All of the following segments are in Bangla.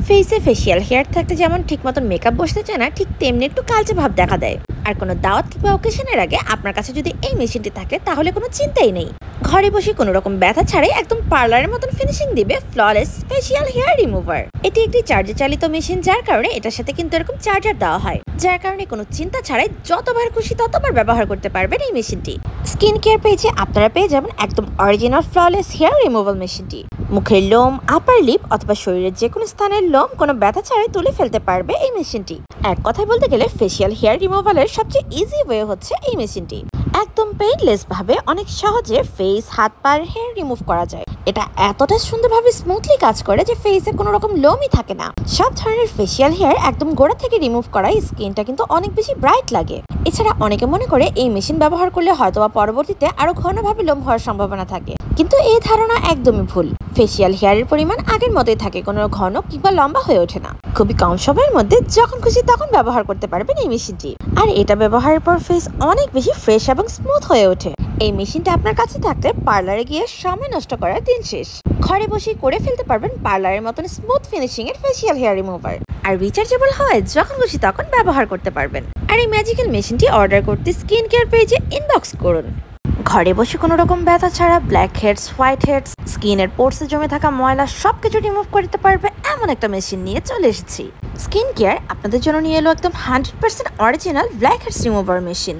ফেসে ফেসিয়াল হেয়ার থাকতে যেমন ঠিক মতন মেকআপ বসতে চায় না, ঠিক তেমনি একটু কালচে ভাব দেখা দেয়। আর কোনো দাওয়াত কিংবা অকেশনের আগে আপনার কাছে যদি এই মেশিনটি থাকে তাহলে কোনো চিন্তাই নেই। ঘরে বসে কোনো রকম ব্যথা ছাড়াই একদম পার্লারের মতন ফিনিশিং দিবে ফ্ললেস ফেসিয়াল হেয়ার রিমুভার। এটি একটি চার্জে চালিত মেশিন, যার কারণে এটার সাথে কিন্তু এরকম চার্জার দেওয়া হয়, যার কারণে কোনো চিন্তা ছাড়াই যতবার খুশি ততবার ব্যবহার করতে পারবেন এই মেশিনটি। স্কিন কেয়ার পেজে আপনারা পেয়ে যাবেন একদম অরিজিনাল ফ্ললেস হেয়ার রিমুভাল মেশিনটি। মুখের লোম, আপার লিপ অথবা শরীরের যে কোনো স্থানের লোম কোনো ব্যথা ছাড়াই তুলে ফেলতে পারবে এই মেশিনটি। এক কথায় বলতে গেলে ফেসিয়াল হেয়ার রিমুভালের সবচেয়ে ইজি ওয়ে হচ্ছে এই মেশিনটি। একদম পেইনলেস ভাবে অনেক সহজে ফেস, হাত, পায়ের হেয়ার রিমুভ করা যায়। এটা এতটা সুন্দরভাবে স্মুথলি কাজ করে যে ফেসে কোনো রকম লোমই থাকে না। সব ধরনের ফেসিয়াল হেয়ার একদম গোড়া থেকে রিমুভ করায় স্কিনটা কিন্তু অনেক বেশি ব্রাইট লাগে। এছাড়া অনেকে মনে করে এই মেশিন ব্যবহার করলে হয়তোবা পরবর্তীতে আরো ঘনভাবে লোম হওয়ার সম্ভাবনা থাকে, কিন্তু এই ধারণা একদমই ভুল। ফেসিয়াল হেয়ারের পরিমাণ আগের মতোই থাকে, কোনো ঘন কিংবা লম্বা হয়ে ওঠে না। খুবই কম সময়ের মধ্যে যখন খুশি তখন ব্যবহার করতে পারবেন এই মেশিনটি। আর এটা ব্যবহারের পর ফেস অনেক বেশি ফ্রেশ এবং স্মুথ হয়ে ওঠে। এই মেশিনটা আপনার কাছে থাকলে পার্লারে গিয়ে সময় নষ্ট করার দিন শেষ। ঘরে বসেই করে ফেলতে পারবেন পার্লারের মতন স্মুথ ফিনিশিং এর ফেসিয়াল হেয়ার রিমুভার। আর রিচার্জেবল হয়, যখন খুশি তখন ব্যবহার করতে পারবেন। আর এই ম্যাজিক্যাল মেশিনটি অর্ডার করতে স্কিন কেয়ার পেজে ইনবক্স করুন। ঘরে বসে কোনো রকম ব্যথা ছাড়া ব্ল্যাক হেডস, হোয়াইট হেডস, স্কিনের পোর্সে জমে থাকা ময়লা সবকিছু রিমুভ করতে পারবে এমন একটা মেশিন নিয়ে চলে এসেছি। স্কিন কেয়ার আপনাদের জন্য নিয়ে এলো একদম 100% original black heads remover machine.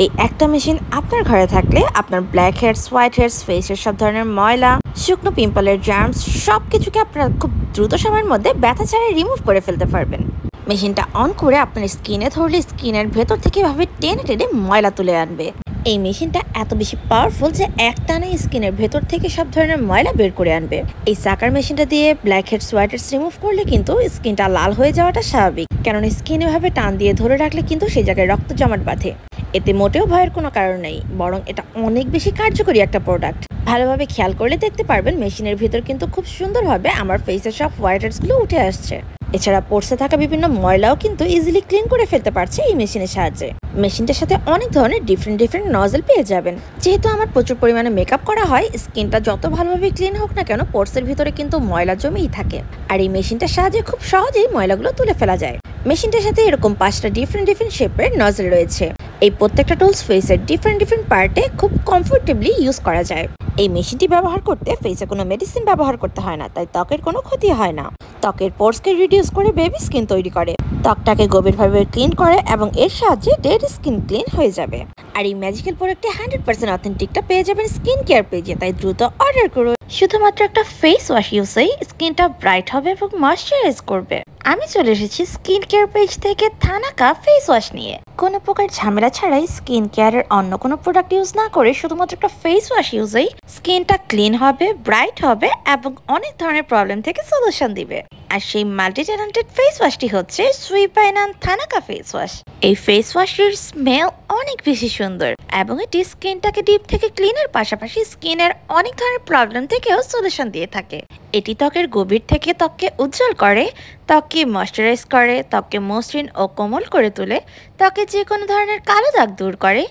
এই একটা মেশিন আপনার ঘরে থাকলে আপনার ব্ল্যাক হেডস, হোয়াইট হেডস, ফেসের সব ধরনের ময়লা, শুকনো পিম্পলের জার্মস সবকিছুকে আপনারা খুব দ্রুত সময়ের মধ্যে ব্যথা ছাড়াই রিমুভ করে ফেলতে পারবেন। মেশিনটা অন করে আপনার স্কিনে ধরলে স্কিনের ভেতর থেকে এভাবে টেনে টেনে ময়লা তুলে আনবে। এই মেশিনটা এত বেশি পাওয়ারফুল যে একটানে স্কিনের ভেতর থেকে সব ধরনের ময়লা বের করে আনবে। এই সাকার মেশিনটা দিয়ে black heads, white heads remove করলে কিন্তু স্কিনটা লাল হয়ে যাওয়াটা স্বাভাবিক, কারণ স্কিনে ভাবে টান দিয়ে ধরে রাখলে কিন্তু সেই জায়গায় রক্ত জমাট বাঁধে। এতে মোটেও ভয়ের কোনো কারণ নেই, বরং এটা অনেক বেশি কার্যকরী একটা প্রোডাক্ট। ভালোভাবে খেয়াল করলে দেখতে পারবেন মেশিনের ভিতর কিন্তু খুব সুন্দরভাবে আমার ফেসের সব হোয়াইট হেডস গুলো উঠে আসছে। এছাড়া পোর্সে থাকা বিভিন্ন ময়লাও কিন্তু ইজিলি ক্লিন করে ফেলতে পারছে এই মেশিনের সাহায্যে। মেশিনটার সাথে অনেক ধরনের ডিফারেন্ট নজল পেয়ে যাবেন। যেহেতু আমার প্রচুর পরিমাণে মেকআপ করা হয়, স্কিনটা যত ভালোভাবে ক্লিন হোক না কেন পোর্সের ভিতরে কিন্তু ময়লা জমেই থাকে। আর এই মেশিনটার সাহায্যে খুব সহজেই ময়লাগুলো তুলে ফেলা যায়। মেশিনটার সাথে এরকম 5টা ডিফারেন্ট শেপের নজল রয়েছে। এই প্রত্যেকটা টুলস ফেসের ডিফারেন্ট পার্টে খুব কমফোর্টেবলি ইউজ করা যায়। এই মেশিনটি ব্যবহার করতে ফেসে কোনো মেডিসিন ব্যবহার করতে হয় না, তাই ত্বকের কোনো ক্ষতি হয় না। ত্বকের পোর্সকে রিডিউস করে বেবি স্কিন তৈরি করে, ত্বকটাকে গভীরভাবে ক্লিন করে এবং এর সাহায্যে ডেড স্কিন ক্লিন হয়ে যাবে। আর এই ম্যাজিক্যাল প্রোডাক্টে 100% অথেন্টিকটা পেয়ে যাবেন স্কিন কেয়ার পেজে, তাই দ্রুত অর্ডার করুন। শুধুমাত্র একটা ফেস ওয়াশ ইউজেই স্কিনটা ব্রাইট হবে এবং ময়শ্চারাইজ করবে। আমি চলে এসেছি স্কিন কেয়ার পেজ থেকে থানাকা ফেস ওয়াশ নিয়ে। কোনো প্রকার ঝামেলা ছাড়াই স্কিন কেয়ারের অন্য কোনো প্রোডাক্ট ইউজ না করে শুধুমাত্র একটা ফেস ওয়াশ ইউজেই স্কিনটা ক্লিন হবে, ব্রাইট হবে এবং অনেক ধরনের প্রবলেম থেকে সলিউশন দিবে। আর সেই মাল্টি ট্যালেন্টেড ফেস ওয়াশটি হচ্ছে sweep and thanaka face wash. এই ফেস ওয়াশটির স্মেল অনেক বেশি সুন্দর এবং এটি স্কিনটাকে ডিপ থেকে ক্লিনের পাশাপাশি স্কিনের অনেক ধরনের প্রবলেম থেকেও সলিউশন দিয়ে থাকে। এটি ত্বকের গভীর থেকে ত্বককে উজ্জ্বল করে, ত্বককে ময়শ্চারাইজ করে, ত্বককে মসৃণ ও কোমল করে তোলে, ত্বকে যে কোনো ধরনের কালো দাগ দূর করে।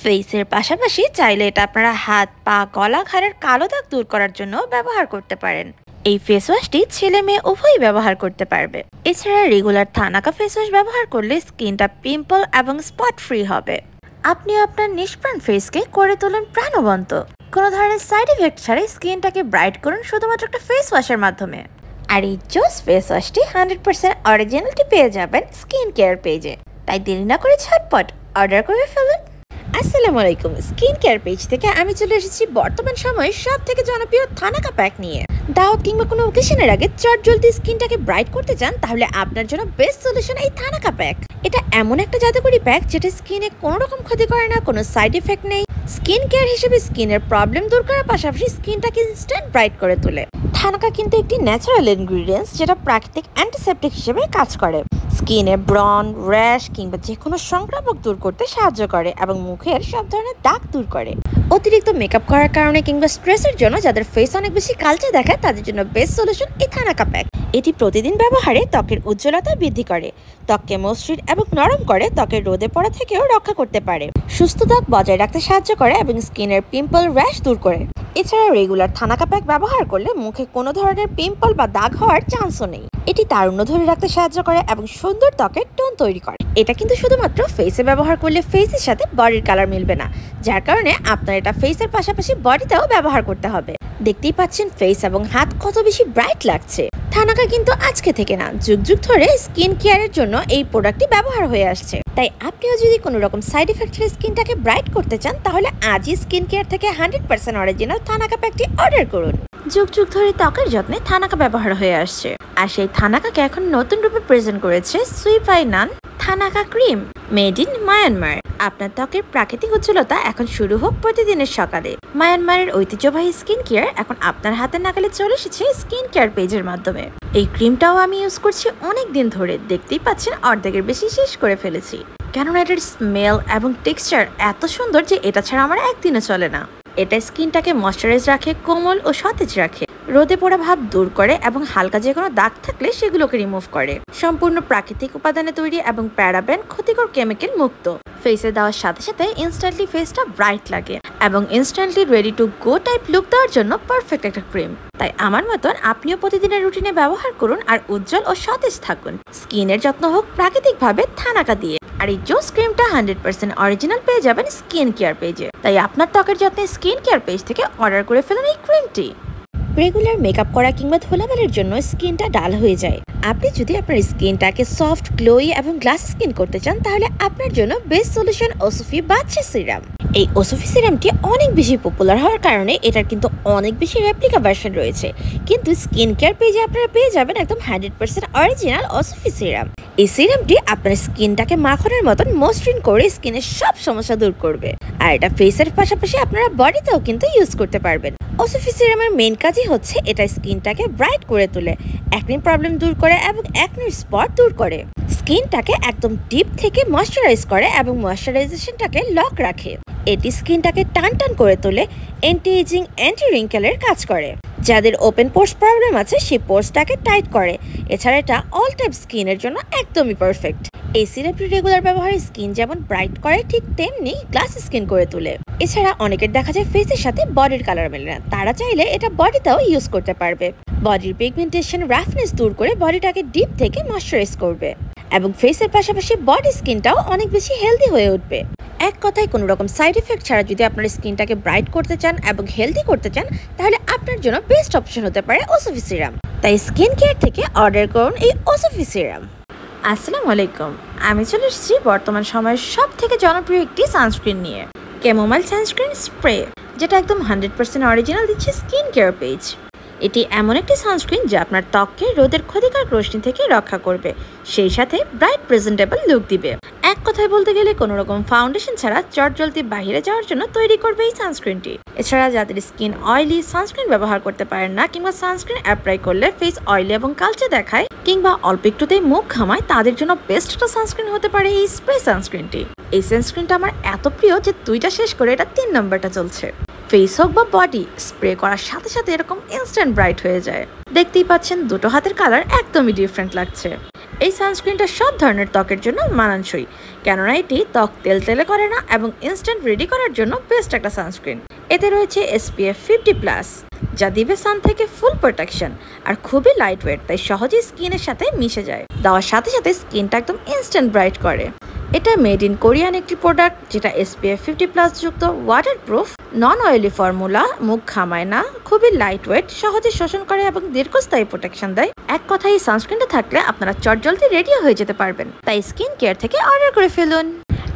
ফেসের পাশাপাশি চাইলে এটা আপনারা হাত, পা, গলা, ঘাড়ের কালো দাগ দূর করার জন্য ব্যবহার করতে পারেন। এই ফেস ওয়াশটি ছেলে মেয়ে উভয়ই ব্যবহার করতে পারবে। এছাড়া রেগুলার থানাকা ফেস ওয়াশ ব্যবহার করলে স্কিনটা পিম্পল এবং স্পট ফ্রি হবে। আপনি আপনার নিষ্প্রাণ ফেসকে করে তোলেন প্রাণবন্ত। কোনো ধরনের সাইড ইফেক্ট ছাড়াই স্কিনটাকে ব্রাইট করুন শুধুমাত্র একটা ফেস ওয়াশের মাধ্যমে। আর এই জোস ফেস ওয়াশটি 100% অরিজিনালটি পেয়ে যাবেন স্কিন কেয়ার পেজে, তাই দেরি না করে ঝটপট অর্ডার করে ফেলুন। আসসালামু আলাইকুম, স্কিন কেয়ার পেজ থেকে আমি চলে এসেছি বর্তমান সময়ে সব থেকে জনপ্রিয় থানাকা প্যাক নিয়ে। দাওয়াত কিংবা কোনো ওকেশনের আগে চটজলদি স্কিনটাকে ব্রাইট করতে চান, তাহলে আপনার জন্য বেস্ট সলিউশন এই থানাকা প্যাক। এটা এমন একটা জাদুকরি প্যাক যেটা স্কিনে কোনো রকম ক্ষতি করে না, কোনো সাইড এফেক্ট নেই। স্কিন কেয়ার হিসেবে স্কিনের প্রবলেম দূর করার পাশাপাশি স্কিনটাকে ইনস্ট্যান্ট ব্রাইট করে তোলে। থানাকা কিন্তু একটি ন্যাচারাল ইনগ্রিডিয়েন্টস যেটা প্রাকৃতিক অ্যান্টিসেপটিক হিসেবে কাজ করে। স্কিনে ব্রন, র্যাশ কিংবা যে কোনো সংক্রামক দূর করতে সাহায্য করে এবং মুখের সব ধরনের দাগ দূর করে। অতিরিক্ত মেকআপ করার কারণে কিংবা স্ট্রেসের জন্য যাদের ফেস অনেক বেশি কালচে দেখায় তাদের জন্য বেস্ট সলিউশন এই থানাকা প্যাক। এটি প্রতিদিন ব্যবহারে ত্বকের উজ্জ্বলতা বৃদ্ধি করে, ত্বককে মসৃণ এবং নরম করে, ত্বকের রোদে পড়া থেকেও রক্ষা করতে পারে, সুস্থ ত্বক বজায় রাখতে সাহায্য করে এবং স্কিনের পিম্পল, র্যাশ দূর করে। এছাড়া রেগুলার থানাকা প্যাক ব্যবহার করলে মুখে কোনো ধরনের পিম্পল বা দাগ হওয়ার চান্সও নেই। এটি তারুণ্য ধরে রাখতে সাহায্য করে এবং সুন্দর ত্বকের টোন তৈরি করে। এটা কিন্তু শুধুমাত্র ফেসে ব্যবহার করলে ফেসের সাথে বডির কালার মিলবে না, যার কারণে আপনার এটা ফেসের পাশাপাশি বডিতেও ব্যবহার করতে হবে। দেখতেই পাচ্ছেন ফেস এবং হাত কত বেশি ব্রাইট লাগছে। থানাকা কিন্তু আজকে থেকে না, যুগ যুগ ধরে স্কিন কেয়ারের জন্য এই প্রোডাক্টটি ব্যবহার হয়ে আসছে। তাই আপনিও যদি কোনো রকম সাইড এফেক্টের স্কিনটাকে ব্রাইট করতে চান, তাহলে আজই স্কিন কেয়ার থেকে 100% অরিজিনাল থানাকা প্যাকটি অর্ডার করুন। যুগ যুগ ধরে ত্বকের যত্নে থানাকা ব্যবহার হয়ে আসছে, আর সেই থানাকাকে এখন নতুন রূপে প্রেজেন্ট করেছে সুইপাইনান thanaka cream, made in Myanmar. আপনার ত্বকের প্রাকৃতিক উজ্জ্বলতা এখন শুরু হোক প্রতিদিনের সকালে। মায়ানমারের ঐতিহ্যবাহী স্কিন কেয়ার এখন আপনার হাতের নাগালে চলে এসেছে স্কিন কেয়ার পেজের মাধ্যমে। এই ক্রিমটাও আমি ইউজ করছি অনেক দিন ধরে, দেখতেই পাচ্ছেন অর্ধেকের বেশি শেষ করে ফেলেছি। কেননা এটার স্মেল এবং টেক্সচার এত সুন্দর যে এটা ছাড়া আমার একদিনও চলে না। এটা স্কিনটাকে ময়শ্চারাইজ রাখে, কোমল ও সতেজ রাখে, রোদে পোড়া ভাব দূর করে এবং হালকা যে কোনো দাগ থাকলে সেগুলোকে রিমুভ করে। সম্পূর্ণ প্রাকৃতিক উপাদানে তৈরি এবং প্যারাবেন ক্ষতিকর কেমিক্যাল মুক্ত। ফেসে দেওয়ার সাথে সাথে ইনস্ট্যান্টলি ফেসটা ব্রাইট লাগে এবং instantly ready to go type look দেওয়ার জন্য পারফেক্ট একটা ক্রিম। তাই আমার মতন আপনিও প্রতিদিনের রুটিনে ব্যবহার করুন আর উজ্জ্বল ও সতেজ থাকুন। স্কিনের যত্ন হোক প্রাকৃতিকভাবে থানাকা দিয়ে। আর এই জোস ক্রিমটা 100% অরিজিনাল পেয়ে যাবেন স্কিন কেয়ার পেজে। তাই আপনার ত্বকের যত্নে স্কিন কেয়ার পেজ থেকে অর্ডার করে ফেলুন এই ক্রিমটি। রেগুলার মেকআপ করা কিংবা ধুলাবালির জন্য স্কিনটা ডাল হয়ে যায়। আপনি যদি আপনার স্কিনটাকে সফট, গ্লোই এবং গ্লাস স্কিন করতে চান, তাহলে আপনার জন্য বেস্ট সলিউশন ওসফি বাচ্চা সিরাম। এই ওসফি সিরামটি অনেক বেশি পপুলার হওয়ার কারণে এটার কিন্তু অনেক বেশি রেপ্লিকা ভার্সন রয়েছে, কিন্তু স্কিন কেয়ার পেজে আপনারা পেয়ে যাবেন একদম 100% অরিজিনাল ওসফি সিরাম। এই সিরামটি আপনার স্কিনটাকে মাখনের মতন মসৃণ করে স্কিনের সব সমস্যা দূর করবে, আর এটা ফেসের পাশাপাশি আপনারা বডিতেও কিন্তু ইউজ করতে পারবেন। ওসফি সিরামের মেইন কাজই হচ্ছে এটা স্কিনটাকে ব্রাইট করে তোলে, অ্যাকনি প্রবলেম দূর করে এবং অ্যাকনির স্পট দূর করে, স্কিনটাকে একদম ডিপ থেকে ময়শ্চারাইজ করে এবং ময়শ্চারাইজেশনটাকে লক রাখে। এটি স্কিনটাকে টান টান করে তোলে, অ্যান্টি এজিং, অ্যান্টি রিঙ্কেলের কাজ করে। যাদের ওপেন পোর্স প্রবলেম আছে সেই পোর্সটাকে টাইট করে। এছাড়া এটা অল টাইপ স্কিনের জন্য একদমই পারফেক্ট। এই সিরামটি রেগুলার ব্যবহারে স্কিন যেমন ব্রাইট করে, ঠিক তেমনি গ্লাস স্কিন করে তোলে। এছাড়া অনেকের দেখা যায় ফেসের সাথে বডির কালার মেলে না, তারা চাইলে এটা বডিতেও ইউজ করতে পারবে। বডির পিগমেন্টেশন, রাফনেস দূর করে বডিটাকে ডিপ থেকে ময়শ্চারাইজ করবে এবং ফেসের পাশাপাশি বডি স্কিনটাও অনেক বেশি হেলদি হয়ে উঠবে। এক কথায় কোনো রকম সাইড এফেক্ট ছাড়া যদি আপনার স্কিনটাকে ব্রাইট করতে চান এবং হেলদি করতে চান, তাহলে আপনার জন্য বেস্ট অপশন হতে পারে ওসফি সিরাম। তাই স্কিন কেয়ার থেকে অর্ডার করুন এই ওসফি সিরাম। আসসালামু আলাইকুম, আমি চলে এসেছি বর্তমান সময়ের সব থেকে জনপ্রিয় একটি সানস্ক্রিন নিয়ে, ক্যামোমাইল সানস্ক্রিন স্প্রে, যেটা একদম 100% অরিজিনাল দিচ্ছে স্কিন কেয়ার পেজ। এটি এমন একটি সানস্ক্রিন যা আপনার ত্বককে রোদের ক্ষতিকারক রশ্মি থেকে রক্ষা করবে, সেই সাথে ব্রাইট প্রেজেন্টেবল লুক দিবে। এক কথায় বলতে গেলে কোনো রকম ফাউন্ডেশন ছাড়া চটজলদি বাইরে যাওয়ার জন্য তৈরি করবে এই সানস্ক্রিনটি। এছাড়া যাদের স্কিন অয়েলি, সানস্ক্রিন ব্যবহার করতে পারেন না কিংবা সানস্ক্রিন অ্যাপ্লাই করলে ফেস অয়েলি এবং কালচে দেখায় কিংবা অল্প একটুতেই মুখ ঘামায়, তাদের জন্য বেস্ট একটা সানস্ক্রিন হতে পারে এই স্প্রে সানস্ক্রিনটি। এই সানস্ক্রিনটা আমার এত প্রিয় যে 2টা শেষ করে এটা 3 নম্বরটা চলছে। ফেস হোক বা বডি, স্প্রে করার সাথে সাথে এরকম ইনস্ট্যান্ট ব্রাইট হয়ে যায়। দেখতেই পাচ্ছেন দুটো হাতের কালার একদমই ডিফারেন্ট লাগছে। এই সানস্ক্রিনটা সব ধরনের ত্বকের জন্য মানানসই, কেননা এটি ত্বক তেলতেলে করে না এবং ইনস্ট্যান্ট রেডি করার জন্য বেস্ট একটা সানস্ক্রিন। এতে রয়েছে SPF 50+, যা দিবে সান থেকে ফুল প্রোটেকশন, আর খুবই লাইট ওয়েট, তাই সহজেই স্কিনের সাথে মিশে যায়। দেওয়ার সাথে সাথে স্কিনটা একদম ইনস্ট্যান্ট ব্রাইট করে। এটা মেড ইন কোরিয়ান একটি প্রোডাক্ট, যেটা SPF 50+ যুক্ত, ওয়াটারপ্রুফ, নন অয়েলি ফর্মুলা, মুখ ঘামায় না, খুবই লাইট ওয়েট, সহজে শোষণ করে এবং দীর্ঘস্থায়ী প্রোটেকশন দেয়। এক কথায় এই সানস্ক্রিনটা থাকলে আপনারা চটজলদি রেডি হয়ে যেতে পারবেন। তাই স্কিন কেয়ার থেকে অর্ডার করে ফেলুন।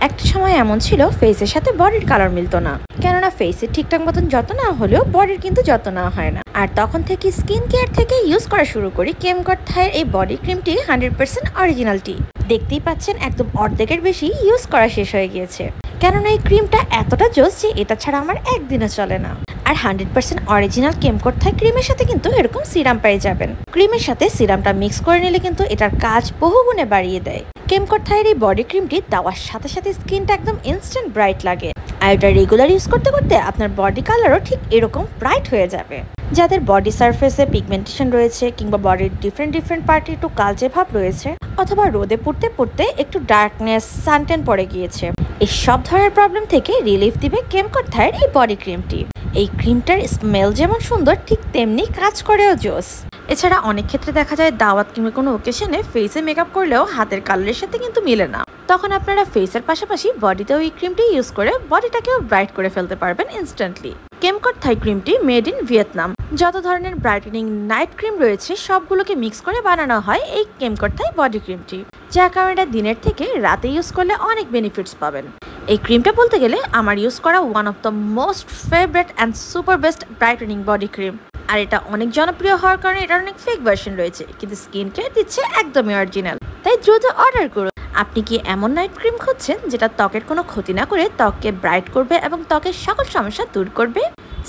একটা সময় এমন ছিল ফেসের সাথে বডির কালার মিলতো না, কেননা ফেসের ঠিকঠাক মতন যত্ন না হলেও বডির কিন্তু যত্ন নেওয়া হয় না। আর তখন থেকে স্কিন কেয়ার থেকে ইউজ করা শুরু করি কেমকট থাইয়ের এই বডি ক্রিমটি 100% অরিজিনালটি। দেখতেই পাচ্ছেন একদম অর্ধেকের বেশি ইউজ করা শেষ হয়ে গিয়েছে, কেননা এই ক্রিমটা এতটা জোস যে এটা ছাড়া আমার একদিনও চলে না। আর 100% অরিজিনাল কেমকট থাই ক্রিমের সাথে কিন্তু এরকম সিরাম পেয়ে যাবেন। ক্রিমের সাথে সিরামটা মিক্স করে নিলে কিন্তু এটার কাজ বহুগুণে বাড়িয়ে দেয়। কেমকট থাইয়ের এই বডি ক্রিমটি দেওয়ার সাথে সাথে স্কিনটা একদম ইনস্ট্যান্ট ব্রাইট লাগে, আর এটা রেগুলার ইউজ করতে করতে আপনার বডি কালারও ঠিক এরকম ব্রাইট হয়ে যাবে। যাদের বডি সারফেসে পিগমেন্টেশন রয়েছে কিংবা বডির ডিফারেন্ট পার্টে একটু কালচে ভাব রয়েছে, অথবা রোদে পড়তে পড়তে একটু ডার্কনেস, সানটেন পড়ে গিয়েছে, এই সব ধরনের প্রবলেম থেকে রিলিফ দিবে কেমকোর-থাইয়ের এই বডি ক্রিমটি। এই ক্রিমটার স্মেল যেমন সুন্দর ঠিক তেমনি কাজ করেও জোস। এছাড়া অনেক ক্ষেত্রে দেখা যায় দাওয়াত কিংবা কোনো ওকেশনে ফেসে মেকআপ করলেও হাতের কালারের সাথে কিন্তু মিলে না, তখন আপনারা ফেসের পাশাপাশি বডিতেও এই ক্রিমটি ইউজ করে বডিটাকেও ব্রাইট করে ফেলতে পারবেন ইনস্ট্যান্টলি। কেমকোর-থাই ক্রিমটি মেড ইন ভিয়েতনাম। যত ধরনের ব্রাইটেনিং নাইট ক্রিম রয়েছে সবগুলোকে মিক্স করে বানানো হয় এই কেমকোর-থাই বডি ক্রিমটি, যার কারণে দিনের থেকে রাতে ইউজ করলে অনেক বেনিফিটস পাবেন। এই ক্রিমটা বলতে গেলে আমার ইউজ করা one of the most favourite and super best brightening body cream. আর এটা অনেক জনপ্রিয় হওয়ার কারণে এটার অনেক ফেক ভার্সন রয়েছে, কিন্তু স্কিন কেয়ার দিচ্ছে একদমই অরিজিনাল। তাই দ্রুত অর্ডার করুন। আপনি কি এমন নাইট ক্রিম খুঁজছেন যেটা ত্বকের কোনো ক্ষতি না করে ত্বককে ব্রাইট করবে এবং ত্বকের সকল সমস্যা দূর করবে?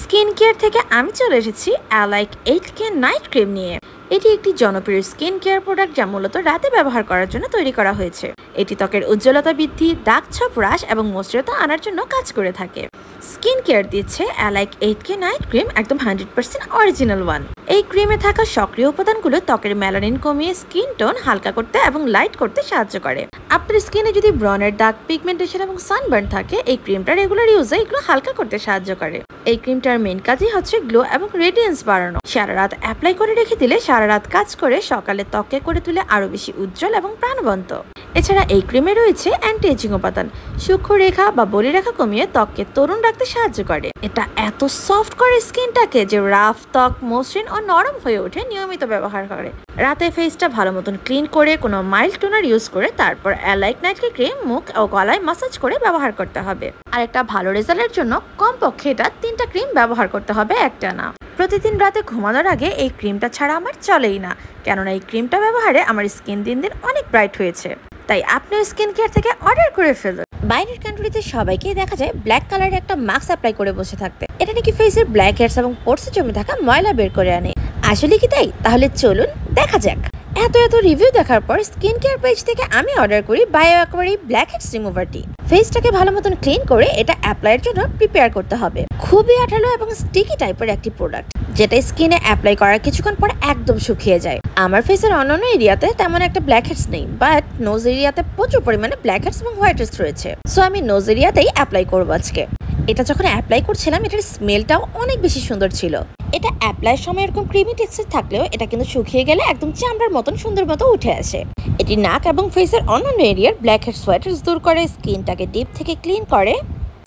স্কিন কেয়ার থেকে আমি চলে এসেছি অ্যালাইক 8K নাইট ক্রিম নিয়ে। এটি একটি জনপ্রিয় স্কিন কেয়ার প্রোডাক্ট যা মূলত রাতে ব্যবহার করার জন্য তৈরি করা হয়েছে। এটি ত্বকের উজ্জ্বলতা বৃদ্ধি, দাগ ছোপ হ্রাস এবং মসৃণতা আনার জন্য কাজ করে থাকে। স্কিন কেয়ার দিচ্ছে অ্যালাইক 8K নাইট ক্রিম, একদম 100% অরিজিনাল ওয়ান। এই ক্রিমে থাকা সক্রিয় উপাদানগুলো ত্বকের মেলানিন কমিয়ে স্কিন টোন হালকা করতে এবং লাইট করতে সাহায্য করে। আপনার স্কিনে যদি ব্রণের দাগ, পিগমেন্টেশন এবং সানবার্ন থাকে, এই ক্রিমটা রেগুলার ইউজে এগুলো হালকা করতে সাহায্য করে। এই ক্রিমটার মেইন কাজই হচ্ছে গ্লো এবং রেডিয়েন্স বাড়ানো। সারা রাত অ্যাপ্লাই করে রেখে দিলে সারা রাত কাজ করে সকালে ত্বককে করে তুলে আরো বেশি উজ্জ্বল এবং প্রাণবন্ত। এছাড়া এই ক্রিমে রয়েছে অ্যান্টি এজিং উপাদান, সূক্ষ্ম রেখা বা বলিরেখা কমিয়ে ত্বককে তরুণ রাখতে সাহায্য করে। এটা এত সফট করে স্কিনটাকে যে রাফ ত্বক মসৃণ ও নরম হয়ে ওঠে নিয়মিত ব্যবহার করে। রাতে ফেসটা ভালো মতন ক্লিন করে কোনো মাইল্ড টোনার ইউজ করে তারপর অ্যালাইক নাইট ক্রিম মুখ ও গলায় মাসাজ করে ব্যবহার করতে হবে। আর একটা ভালো রেজাল্টের জন্য কমপক্ষে এটা 3টা ক্রিম ব্যবহার করতে হবে একটানা। প্রতিদিন রাতে ঘুমানোর আগে এই ক্রিমটা ছাড়া আমার চলেই না, কেননা এই ক্রিমটা ব্যবহারে আমার স্কিন দিন দিন অনেক ব্রাইট হয়েছে। তাই আপনি স্কিন কেয়ার থেকে অর্ডার করে ফেলুন। বাইরের কান্ট্রিতে সবাইকে দেখা যায় ব্ল্যাক কালারের একটা মাস্ক অ্যাপ্লাই করে বসে থাকতে। এটা নাকি ফেসের ব্ল্যাক হেডস এবং পোর্সে জমে থাকা ময়লা বের করে আনে। আসলে কি তাই? তাহলে চলুন দেখা যাক। এত রিভিউ দেখার পর স্কিন কেয়ার পেজ থেকে আমি অর্ডার করি বায়ো অ্যাকোয়ারি ব্ল্যাক হেডস রিমুভারটি। ফেসটাকে ভালো মতন ক্লিন করে এটা অ্যাপ্লাইয়ের জন্য প্রিপেয়ার করতে হবে। খুবই আঠালো এবং স্টিকি টাইপের একটি প্রোডাক্ট, যেটা স্কিনে অ্যাপ্লাই করার কিছুক্ষণ পর একদম শুকিয়ে যায়। আমার ফেসের অন্যান্য এরিয়াতে তেমন একটা ব্ল্যাক হেডস নেই, বাট নোজ এরিয়াতে প্রচুর পরিমাণে ব্ল্যাক হেডস এবং হোয়াইট হেডস রয়েছে। সো আমি নোজ এরিয়াতেই অ্যাপ্লাই করবো আজকে। এটা যখন অ্যাপ্লাই করছিলাম এটার স্মেলটাও অনেক বেশি সুন্দর ছিল। এটা অ্যাপ্লাইয়ের সময় এরকম ক্রিমি টেক্সচার থাকলেও এটা কিন্তু শুকিয়ে গেলে একদম চামড়ার মতন সুন্দর মতো উঠে আসে। এটি নাক এবং ফেসের অন্যান্য এরিয়ার ব্ল্যাক হেডস হোয়াইট হেডস দূর করে, স্কিনটাকে ডিপ থেকে ক্লিন করে,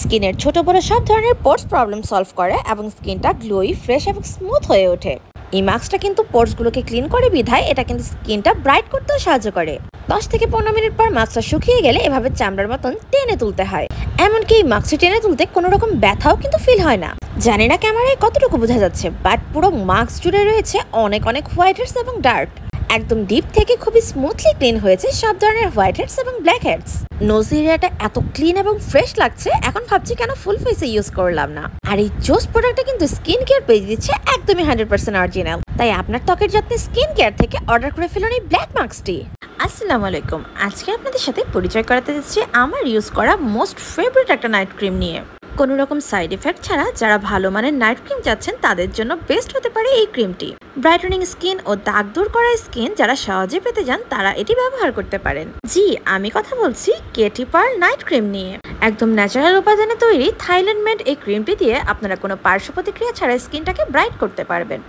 স্কিনের ছোট বড় সব ধরনের পোর্স প্রবলেম সলভ করে এবং স্কিনটা গ্লোই, ফ্রেশ এবং স্মুথ হয়ে ওঠে। এই মাস্কটা কিন্তু পোর্সগুলোকে ক্লিন করে বিধায় এটা কিন্তু স্কিনটা ব্রাইট করতেও সাহায্য করে। 10 থেকে 15 মিনিট পর মাস্কটা শুকিয়ে গেলে এভাবে চামড়ার মতন টেনে তুলতে হয়। এমনকি এই মাস্কটা টেনে তুলতে কোনো রকম ব্যথাও কিন্তু ফিল হয় না। জানি না ক্যামেরায় কতটুকু বোঝা যাচ্ছে, বাট পুরো মাস্ক জুড়ে রয়েছে অনেক হোয়াইট হেডস এবং ডার্ক। একদম ডিপ থেকে খুবই স্মুথলি ক্লিন হয়েছে সব ধরনের হোয়াইট হেডস এবং ব্ল্যাক হেডস। নোজ এরিয়াটা এত ক্লিন এবং ফ্রেশ লাগছে, এখন ভাবছি কেন ফুল ফেসে ইউজ করলাম না। আর এই জোস প্রোডাক্টটা কিন্তু স্কিন কেয়ার পেজ দিচ্ছে একদমই 100% অরিজিনাল। তাই আপনার ত্বকের যত্নে স্কিন কেয়ার থেকে অর্ডার করে ফেলুন এই ব্ল্যাক মাস্কটি। আসসালামু আলাইকুম। আজকে আপনাদের সাথে পরিচয় করাতে যাচ্ছি আমার ইউজ করা মোস্ট ফেভারিট একটা নাইট ক্রিম নিয়ে। কোনো রকম সাইড এফেক্ট ছাড়া যারা ভালো মানের নাইট ক্রিম চাচ্ছেন তাদের জন্য বেস্ট হতে পারে এই ক্রিমটি। ব্রাইটনিং স্কিন ও দাগ দূর করা স্কিন যারা সহজে পেতে যান তারা এটি ব্যবহার করতে পারেন। জি, আমি কথা বলছি কেটি পার্ল নাইট ক্রিম নিয়ে। একদম ন্যাচারাল উপাদানে তৈরি থাইল্যান্ড মেড এই ক্রিমটি দিয়ে আপনারা কোনো পার্শ্ব প্রতিক্রিয়া ছাড়া স্কিনটাকে ব্রাইট করতে পারবেন।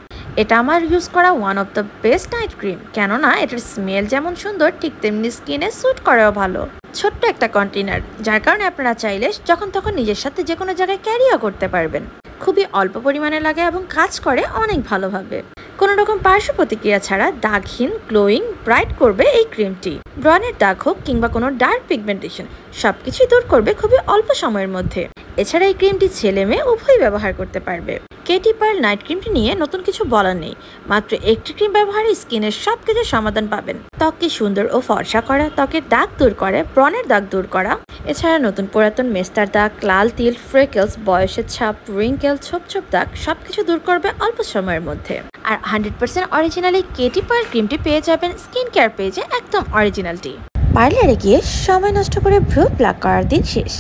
এটা আমার ইউজ করা one of the best night cream, কেননা এটার স্মেল যেমন সুন্দর ঠিক তেমনি স্কিনে স্যুট করেও ভালো। ছোট্ট একটা কন্টেনার, যার কারণে আপনারা চাইলে যখন তখন নিজের সাথে যে কোনো জায়গায় ক্যারিও করতে পারবেন। খুবই অল্প পরিমাণে লাগে এবং কাজ করে অনেক ভালোভাবে। কোনো রকম পার্শ্ব প্রতিক্রিয়া ছাড়া দাগহীন, গ্লোয়িং, ব্রাইট করবে এই ক্রিমটি। ব্রণের দাগ হোক কিংবা কোনো ডার্ক পিগমেন্টেশন সবকিছুই দূর করবে খুবই অল্প সময়ের মধ্যে। এছাড়া এই ক্রিমটি ছেলে মেয়ে উভয়ই ব্যবহার করতে পারবে। কেটি পার্ল নাইট ক্রিমটি নিয়ে নতুন কিছু বলার নেই। মাত্র একটি ক্রিম ব্যবহারে স্কিনের সবকিছু সমাধান পাবেন। ত্বককে সুন্দর ও ফর্সা করা, ত্বকের দাগ দূর করে, ব্রণের দাগ দূর করা, এছাড়া নতুন পুরাতন মেস্তার দাগ, লাল তিল, ফ্রেকেলস, বয়সের ছাপ, রিঙ্কেল, ছোপ ছোপ দাগ সবকিছু দূর করবে অল্প সময়ের মধ্যে। আর 100% অরিজিনাল এই কেটি পার্ল ক্রিমটি পেয়ে যাবেন স্কিন কেয়ার পেজে একদম অরিজিনালটি। পার্লারে গিয়ে সময় নষ্ট করে ভ্রু প্লাক করার দিন শেষ।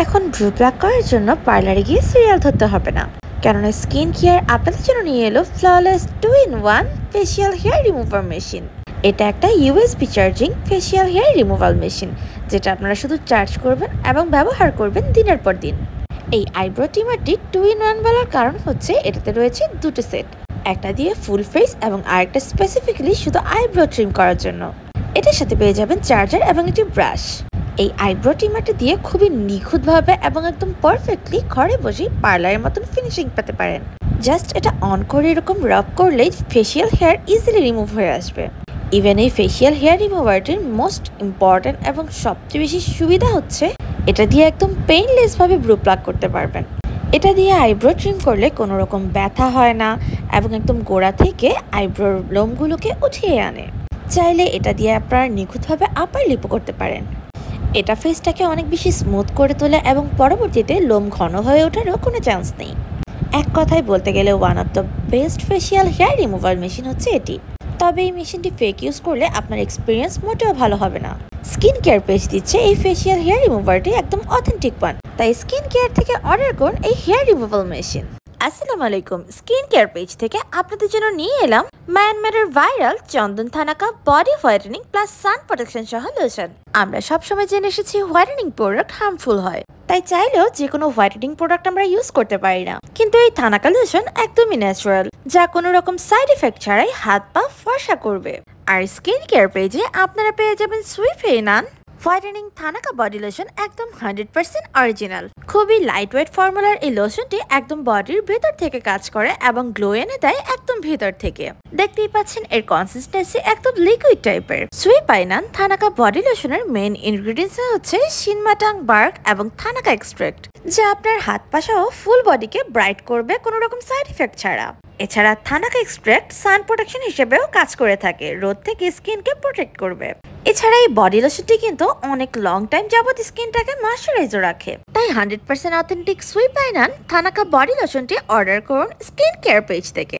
এখন ভ্রু প্লাক করার জন্য পার্লারে গিয়ে সিরিয়াল ধরতে হবে না, কেননা স্কিন কেয়ার আপনাদের জন্য নিয়ে এলো flawless 2-in-1 facial hair remover machine. এটা একটা USB charging facial hair removal machine, যেটা আপনারা শুধু চার্জ করবেন এবং ব্যবহার করবেন দিনের পর দিন। এই আইব্রো ট্রিমারটি 2-in-1 বলার কারণ হচ্ছে এটাতে রয়েছে দুটো সেট, একটা দিয়ে ফুল ফেস এবং আরেকটা স্পেসিফিক্যালি শুধু আইব্রো ট্রিম করার জন্য। এটার সাথে পেয়ে যাবেন চার্জার এবং একটি ব্রাশ। এই আইব্রো ট্রিমারটি দিয়ে খুবই নিখুঁতভাবে এবং একদম পারফেক্টলি ঘরে বসেই পার্লারের মতন ফিনিশিং পেতে পারেন। জাস্ট এটা অন করে এরকম রাব করলেই ফেসিয়াল হেয়ার ইজিলি রিমুভ হয়ে আসবে। ইভেন এই ফেসিয়াল হেয়ার রিমুভারটির মোস্ট ইম্পর্টেন্ট এবং সবচেয়ে বেশি সুবিধা হচ্ছে এটা দিয়ে একদম পেইনলেসভাবে ব্রু প্লাগ করতে পারবেন। এটা দিয়ে আইব্রো ট্রিম করলে কোনো রকম ব্যথা হয় না এবং একদম গোড়া থেকে আইব্রোর লোমগুলোকে উঠিয়ে আনে। চাইলে এটা দিয়ে আপনারা নিখুঁতভাবে আপার লিপও করতে পারেন। এটা ফেসটাকে অনেক বেশি স্মুথ করে তোলে এবং পরবর্তীতে লোম ঘন হয়ে ওঠারও কোনো চান্স নেই। এক কথায় বলতে গেলে one of the best facial hair removal machine হচ্ছে এটি। তবে এই মেশিনটি ফেক ইউজ করলে আপনার এক্সপিরিয়েন্স মোটেও ভালো হবে না। স্কিন কেয়ার পেজ দিচ্ছে এই ফেসিয়াল হেয়ার রিমুভারটি একদম অথেন্টিক ওয়ান, তাই স্কিন কেয়ার থেকে অর্ডার করুন এই হেয়ার রিমুভাল মেশিন। আসসালামু আলাইকুম, স্কিন কেয়ার পেজ থেকে আপনাদের জন্য নিয়ে এলাম মায়ানমারের ভাইরাল চন্দন thanaka body whitening plus sun protection সহ লোশন। আমরা সবসময় জেনে এসেছি হোয়াইটেনিং প্রোডাক্ট হার্মফুল হয়, তাই চাইলেও যে কোনো হোয়াইটেনিং প্রোডাক্ট আমরা ইউজ করতে পারি না। কিন্তু এই থানাকা লোশন একদমই ন্যাচারাল, যা কোনো রকম সাইড এফেক্ট ছাড়াই হাত পা ফর্সা করবে। আর স্কিন কেয়ার পেজে আপনারা পেয়ে যাবেন সুইফেনান হোয়াইটেনিং থানাকা বডি লোশন, একদম 100% অরিজিনাল। খুবই লাইট ওয়েট ফর্মুলার এই লোশনটি একদম বডির ভেতর থেকে কাজ করে এবং গ্লো এনে দেয় একদম ভেতর থেকে। দেখতেই পাচ্ছেন এর কনসিস্টেন্সি একদম লিকুইড টাইপের। সুইপাইনান থানাকা বডি লোশনের মেইন ইনগ্রেডিয়েন্টস হচ্ছে শিনমাটাং বার্ক এবং থানাকা এক্সট্রাক্ট, যা আপনার হাত পা সহ ফুল বডিকে ব্রাইট করবে কোনো রকম সাইড ইফেক্ট ছাড়া। এছাড়া থানাকা এক্সট্রাক্ট সান প্রোটেকশন হিসেবেও কাজ করে থাকে, রোদ থেকে স্কিনকে প্রোটেক্ট করবে। এছাড়া এই বডি লোশনটি কিন্তু অনেক লং টাইম যাবত স্কিনটাকে ময়শ্চারাইজ রাখে। তাই 100% অথেন্টিক সুইপাইনান থানাকা বডি লোশনটি অর্ডার করুন স্কিন কেয়ার পেজ থেকে।